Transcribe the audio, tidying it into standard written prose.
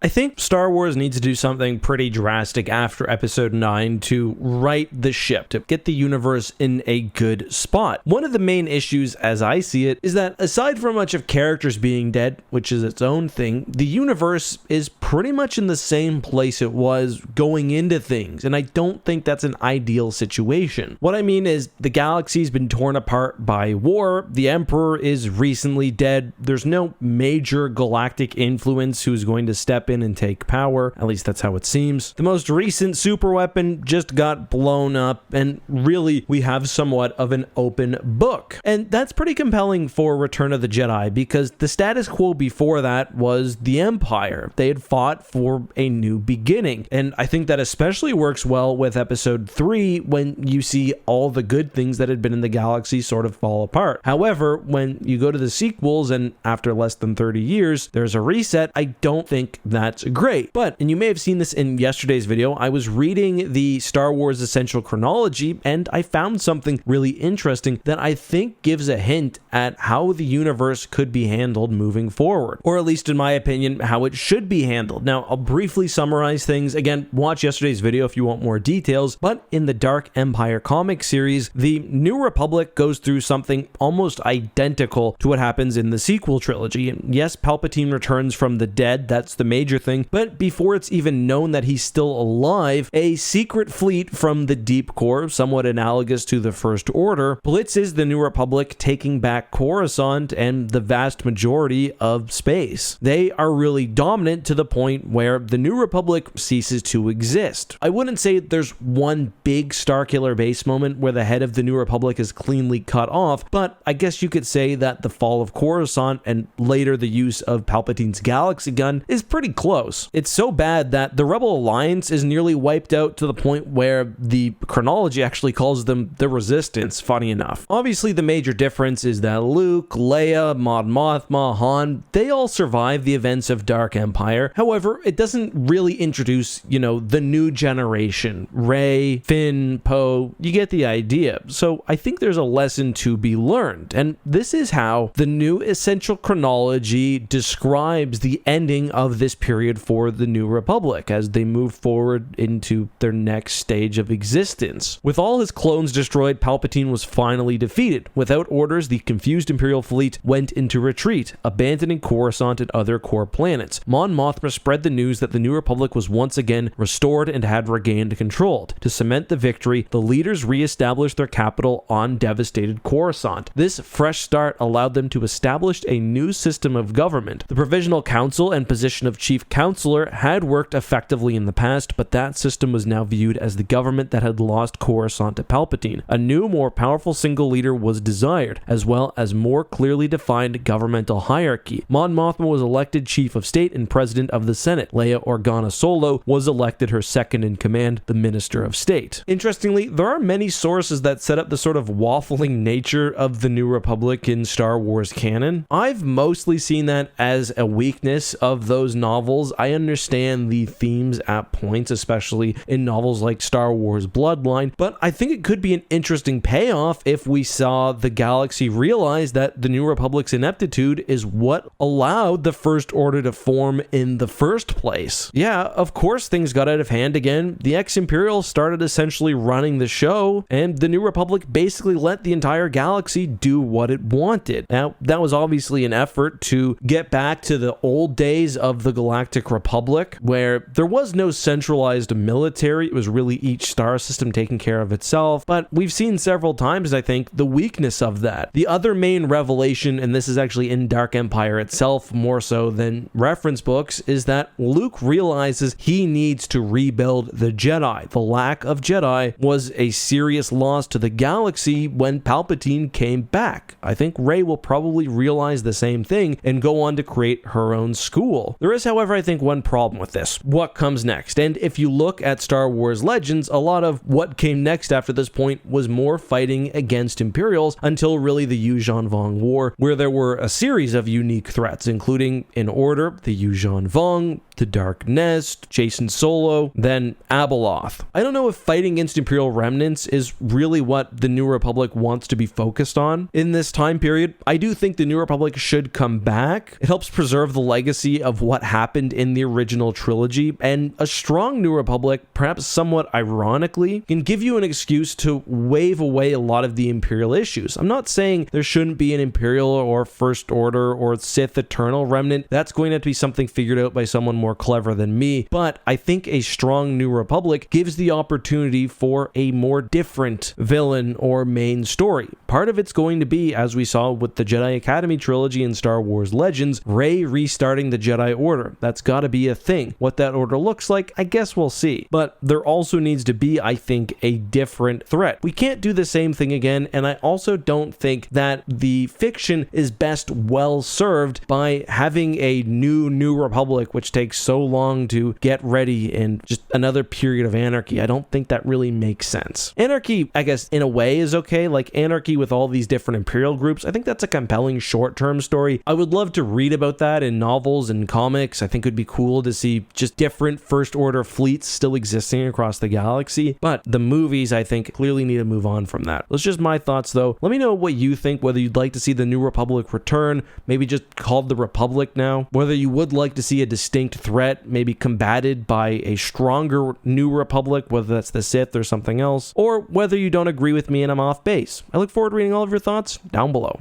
I think Star Wars needs to do something pretty drastic after Episode 9 to right the ship, to get the universe in a good spot. One of the main issues, as I see it, is that aside from much of characters being dead, which is its own thing, the universe is pretty much in the same place it was going into things, and I don't think that's an ideal situation. What I mean is, the galaxy's been torn apart by war, the Emperor is recently dead, there's no major galactic influence who's going to step in and take power, at least that's how it seems. The most recent superweapon just got blown up, and really we have somewhat of an open book. And that's pretty compelling for Return of the Jedi, because the status quo before that was the Empire. They had fought for a new beginning, and I think that especially works well with Episode 3 when you see all the good things that had been in the galaxy sort of fall apart. However, when you go to the sequels and after less than 30 years there's a reset, I don't think that's great. But, and you may have seen this in yesterday's video, I was reading the Star Wars Essential Chronology and I found something really interesting that I think gives a hint at how the universe could be handled moving forward, or at least in my opinion how it should be handled. Now I'll briefly summarize things. Again, watch yesterday's video if you want more details, but in the Dark Empire comic series, the New Republic goes through something almost identical to what happens in the sequel trilogy. And yes, Palpatine returns from the dead, that's the major thing, but before it's even known that he's still alive, a secret fleet from the Deep Core, somewhat analogous to the First Order, blitzes the New Republic, taking back Coruscant and the vast majority of space. They are really dominant to the point where the New Republic ceases to exist. I wouldn't say there's one big Starkiller Base moment where the head of the New Republic is cleanly cut off, but I guess you could say that the fall of Coruscant and later the use of Palpatine's galaxy gun is pretty close. It's so bad that the Rebel Alliance is nearly wiped out to the point where the chronology actually calls them the Resistance, funny enough. Obviously, the major difference is that Luke, Leia, Mon Mothma, Han, they all survive the events of Dark Empire. However, it doesn't really introduce, the new generation. Rey, Finn, Poe, you get the idea. So I think there's a lesson to be learned, and this is how the new Essential Chronology describes the ending of this period for the New Republic as they move forward into their next stage of existence. With all his clones destroyed, Palpatine was finally defeated. Without orders, the confused Imperial fleet went into retreat, abandoning Coruscant and other core planets. Mon Mothma spread the news that the New Republic was once again restored and had regained control. To cement the victory, the leaders re-established their capital on devastated Coruscant. This fresh start allowed them to establish a new system of government. The Provisional Council and position of Chief Counselor had worked effectively in the past, but that system was now viewed as the government that had lost Coruscant to Palpatine. A new, more powerful single leader was desired, as well as more clearly defined governmental hierarchy. Mon Mothma was elected Chief of State and President of the Senate. Leia Organa Solo was elected her second in command, the Minister of State. Interestingly, there are many sources that set up the sort of waffling nature of the New Republic in Star Wars canon. I've mostly seen that as a weakness of those novels. I understand the themes at points, especially in novels like Star Wars Bloodline, but I think it could be an interesting payoff if we saw the galaxy realize that the New Republic's ineptitude is what allowed the First Order to form in the first place. Yeah, of course things got out of hand again. The ex-Imperials started essentially running the show, and the New Republic basically let the entire galaxy do what it wanted. Now, that was obviously an effort to get back to the old days of the Galactic Republic, where there was no centralized military. It was really each star system taking care of itself, but we've seen several times, I think, the weakness of that. The other main revelation, and this is actually in Dark Empire itself more so than reference books, is that Luke realizes he needs to rebuild the Jedi. The lack of Jedi was a serious loss to the galaxy when Palpatine came back. I think Rey will probably realize the same thing and go on to create her own school. There is, however, I think one problem with this. What comes next? And if you look at Star Wars Legends, a lot of what came next after this point was more fighting against Imperials until really the Yuuzhan Vong War, where there were a series of unique threats, including, in order, the Yuuzhan Vong, Long, the Dark Nest, Jason Solo, then Abeloth. I don't know if fighting against Imperial remnants is really what the New Republic wants to be focused on in this time period. I do think the New Republic should come back. It helps preserve the legacy of what happened in the original trilogy, and a strong New Republic, perhaps somewhat ironically, can give you an excuse to wave away a lot of the Imperial issues. I'm not saying there shouldn't be an Imperial or First Order or Sith Eternal remnant. That's going to have to be something figured out by someone more clever than me, but I think a strong New Republic gives the opportunity for a more different villain or main story. Part of it's going to be, as we saw with the Jedi Academy trilogy and Star Wars Legends, Rey restarting the Jedi Order. That's got to be a thing. What that order looks like, I guess we'll see. But there also needs to be, I think, a different threat. We can't do the same thing again, and I also don't think that the fiction is best well served by having a new Republic, which takes so long to get ready in just another period of anarchy. I don't think that really makes sense. Anarchy, I guess, in a way is okay. Like anarchy with all these different Imperial groups, I think that's a compelling short-term story. I would love to read about that in novels and comics. I think it would be cool to see just different First Order fleets still existing across the galaxy. But the movies, I think, clearly need to move on from that. That's just my thoughts, though. Let me know what you think, whether you'd like to see the New Republic return, maybe just called the Republic now, whether you would like to see a distinct threat, maybe combated by a stronger New Republic, whether that's the Sith or something else, or whether you don't agree with me and I'm off base. I look forward to reading all of your thoughts down below.